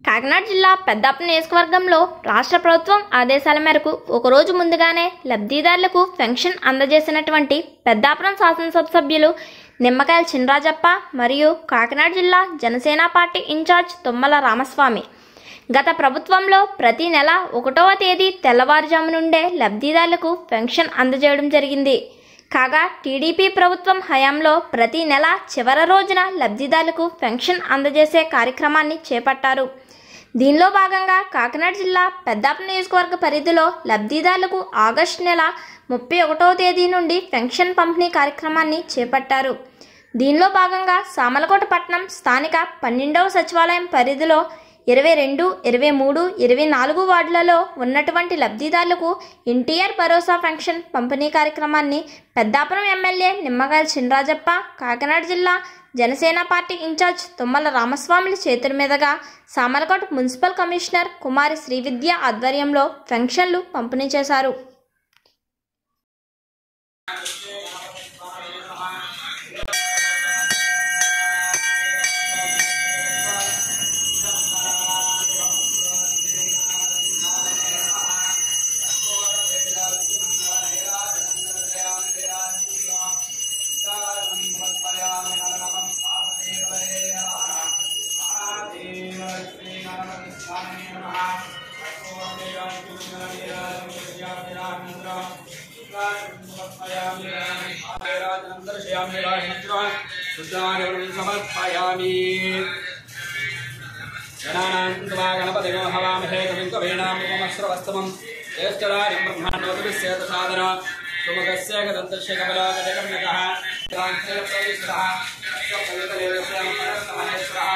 కాకినాడ జిల్లా పెద్దాపురం నియోజకవర్గంలో రాష్ట్ర ప్రభుత్వం ఆదేశాల మేరకు ఒకరోజు ముందుగానే లబ్ధిదారులకు పెన్షన్ అందజేసినటువంటి పెద్దాపురం శాసనసభ సభ్యులు నిమ్మకాయల చినరాజప్ప మరియు కాకినాడ జిల్లా జనసేన పార్టీ ఇన్ఛార్జ్ తుమ్మల రామస్వామి గత ప్రభుత్వంలో ప్రతి నెల 1వ తేదీ తెల్లవారుజాము నుండే లబ్ధిదారులకు పెన్షన్ అందజేయడం జరిగింది. కాగా టీడీపీ ప్రభుత్వం హయాంలో ప్రతి నెల చివరి రోజున లబ్ధిదారులకు పెన్షన్ అందజేసే కార్యక్రమాన్ని చేపట్టారు. దీనిలో భాగంగా కాకినాడ జిల్లా పెద్దాపురం నియోజకవర్గ పరిధిలో లబ్ధిదారులకు ఆగస్టు నెల 31వ తేదీ నుండి పెన్షన్ పంపిణీ కార్యక్రమాన్ని చేపట్టారు. దీనిలో భాగంగా సామలకోట పట్టణం స్థానిక 12వ సచివాలయం పరిధిలో 22, 23, 24 వార్డులలో ఉన్నటువంటి లబ్ధిదారులకు ఎన్టీఆర్ భరోసా పెన్షన్ పంపిణీ కార్యక్రమాన్ని పెద్దాపురం ఎమ్మెల్యే నిమ్మకాయల చినరాజప్ప, కాకినాడ జిల్లా జనసేన పార్టీ ఇన్ఛార్జ్ తుమ్మల రామస్వాముల చేతుల మీదుగా సామలకోట మున్సిపల్ కమిషనర్ కుమారి శ్రీవిద్య ఆధ్వర్యంలో పెన్షన్లు పంపిణీ చేశారు. गणपतिगो हवामहे कविं कवीनामुपमश्रवस्तमं ज्येष्ठराजं ब्रह्माण्डोऽतिविश्येतसादन सुमुखस्य गदन्तस्य कमलाकटकर्णकः क्रान्तिप्रविष्टः स्वकलितलेवस्यामहेश्वरः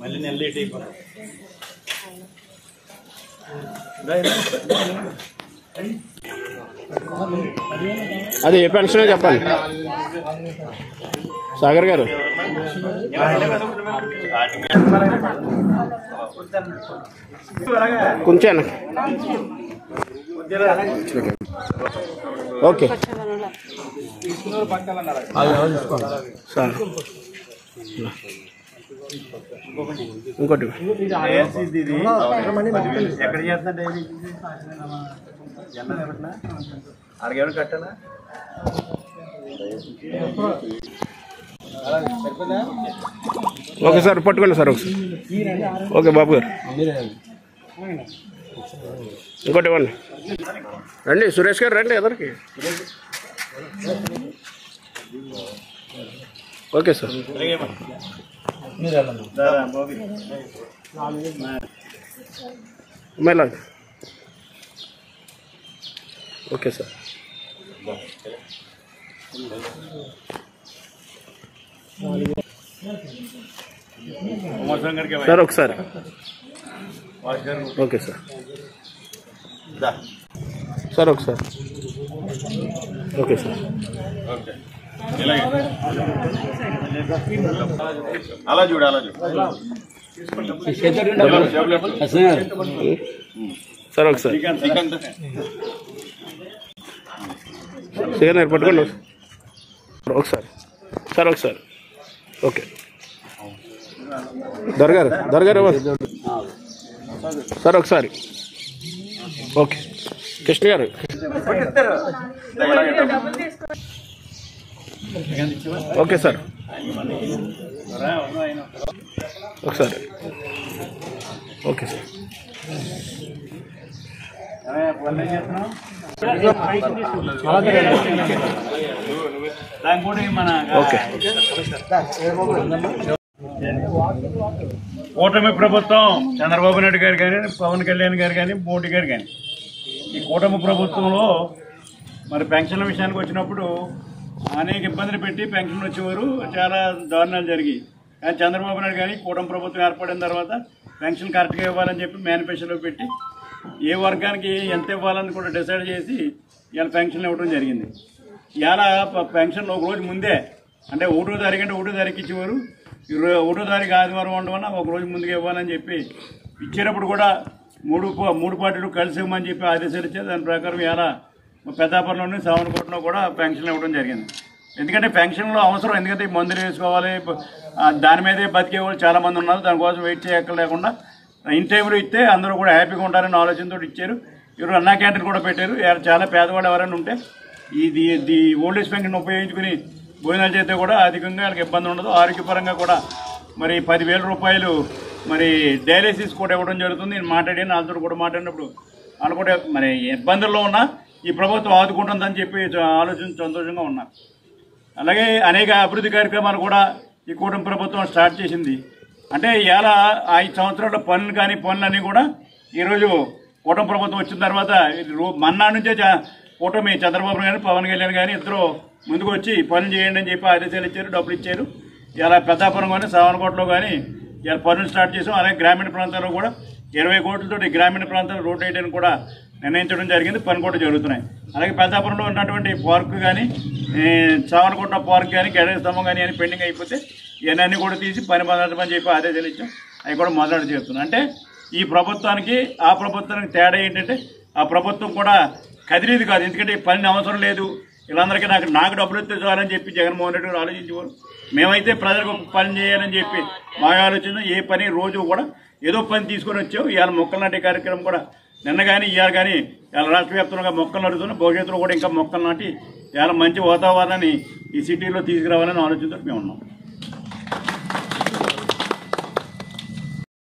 మళ్ళీ నెల లేట్ అయిపోయింది. అది ఏ పెన్షన్ చెప్పండి సాగర్ గారు. కొంచెం ఓకే సార్ ఇంకోటి ఎక్కడ చేస్తున్నా డైలీ అడిగేమని కట్టాలా ఓకే సార్ పట్టుకోండి సార్ ఒకసారి. ఓకే బాబు గారు ఇంకోటి ఇవ్వండి. రండి సురేష్ గారు రండి ఎదరికి. ఓకే సార్ మేలా ఓకే సార్. సార్ ఒకసారి ఓకే సార్. సార్ ఒకసారి ఓకే సార్. అలా చూడు అలా చూడు సార్ ఒకసారి సేన పట్టుకోండి ఒకసారి సార్ ఒకసారి. ఓకే దర్గారు సార్ ఒకసారి. ఓకే కృష్ణ గారు ఓకే సార్ ఒకసారి. Okay sir okay. కూటమి ప్రభుత్వం చంద్రబాబు నాయుడు గారు కానీ పవన్ కళ్యాణ్ గారు కానీ మోడీ గారు కానీ ఈ కూటమి ప్రభుత్వంలో మరి పెన్షన్ల విషయానికి వచ్చినప్పుడు అనేక ఇబ్బందులు పెట్టి పెన్షన్ వచ్చేవారు చాలా దారుణాలు జరిగాయి. కానీ చంద్రబాబు నాయుడు కానీ కూటమి ప్రభుత్వం ఏర్పడిన తర్వాత పెన్షన్ కరెక్ట్గా ఇవ్వాలని చెప్పి మేనిఫెస్టోలో పెట్టి ఏ వర్గానికి ఎంత ఇవ్వాలని కూడా డిసైడ్ చేసి ఇవాళ పెన్షన్ ఇవ్వడం జరిగింది. ఇవాళ పెన్షన్ ఒక రోజు ముందే అంటే 1వ తారీఖు అంటే 1వ తారీఖు ఇచ్చేవారు. 1వ తారీఖు ఆదివారం ఉండడం వల్ల ఒక రోజు ముందుగా ఇవ్వాలని చెప్పి ఇచ్చేటప్పుడు కూడా మూడు పార్టీలు కలిసి ఇవ్వమని చెప్పి ఆదేశాలు ఇచ్చారు. దాని ప్రకారం ఇవాళ పెద్దాపురంలోని సావనకోటలో కూడా పెన్షన్ ఇవ్వడం జరిగింది. ఎందుకంటే పెన్షన్లో అవసరం, ఎందుకంటే మందులు వేసుకోవాలి, దాని మీదే బతికే వాళ్ళు చాలామంది ఉన్నారు. దానికోసం వెయిట్ చేయక్కర్లేకుండా ఇన్ టైంలో ఇస్తే అందరూ కూడా హ్యాపీగా ఉంటారని ఆలోచనతో ఇచ్చారు. ఇప్పుడు అన్నా క్యాంటీన్ కూడా పెట్టారు. చాలా పేదవాళ్ళు ఎవరైనా ఉంటే ఈ ఓల్డ్ ఏజ్ పెన్షన్ ఉపయోగించుకుని భోజనాలు చేస్తే కూడా అధికంగా వాళ్ళకి ఇబ్బంది ఉండదు. ఆరోగ్యపరంగా కూడా మరి 10,000 రూపాయలు మరి డయాలసిస్ కూడా ఇవ్వడం జరుగుతుంది. నేను మాట్లాడాను, వాళ్ళతో కూడా మాట్లాడినప్పుడు వాళ్ళు కూడా మరి ఇబ్బందుల్లో ఉన్నా ఈ ప్రభుత్వం ఆదుకుంటుందని చెప్పి ఆలోచన సంతోషంగా ఉన్నారు. అలాగే అనేక అభివృద్ధి కార్యక్రమాలు కూడా ఈ కూటమి ప్రభుత్వం స్టార్ట్ చేసింది. అంటే ఇలా 5 సంవత్సరాల పనులన్నీ కూడా ఈరోజు కూటమి ప్రభుత్వం వచ్చిన తర్వాత మన్నా నుంచే కూటమి చంద్రబాబు గారు పవన్ కళ్యాణ్ కానీ ఇద్దరు ముందుకు వచ్చి పనులు చేయండి అని చెప్పి ఆదేశాలు ఇచ్చారు, డబ్బులు ఇచ్చారు. ఇలా పెద్దాపురం కానీ సావనకోటలో కానీ ఇలా పనులు స్టార్ట్ చేసాం. అలాగే గ్రామీణ ప్రాంతాల్లో కూడా 20 కోట్లతో గ్రామీణ ప్రాంతాల్లో రోడ్ వేయడానికి కూడా నిర్ణయించడం జరిగింది. పని కూడా జరుగుతున్నాయి. అలాగే పెద్దాపురంలో ఉన్నటువంటి పార్కు కానీ సావనకోట పార్క్ కానీ గడియ స్తంభం కానీ అని పెండింగ్ అయిపోతే ఇవన్నీ కూడా తీసి పని మొదలెట్టమని చెప్పి ఆదేశాలు ఇచ్చాం. అవి కూడా మొదలు చేస్తున్నాం. అంటే ఈ ప్రభుత్వానికి ఆ ప్రభుత్వానికి తేడా ఏంటంటే ఆ ప్రభుత్వం కూడా కదిలేదు కాదు. ఎందుకంటే పని అవసరం లేదు, వీళ్ళందరికీ నాకు డబ్బులు ఇస్తే చాలని చెప్పి జగన్మోహన్ రెడ్డి గారు ఆలోచించేవారు. మేమైతే ప్రజలకు పని చేయాలని చెప్పి మా ఆలోచన ఏ పని రోజు కూడా ఏదో పని తీసుకొని వచ్చావు. ఇవాళ మొక్కలు నాటే కార్యక్రమం కూడా నిన్న కానీ ఇవాళ కానీ ఇవాళ రాష్ట్ర వ్యాప్తంగా మొక్కలు నడుతున్నాయి. భవిష్యత్తులో కూడా ఇంకా మొక్కలు నాటి ఇవాళ మంచి వాతావరణాన్ని ఈ సిటీలో తీసుకురావాలని ఆలోచనతో మేము ఉన్నాం.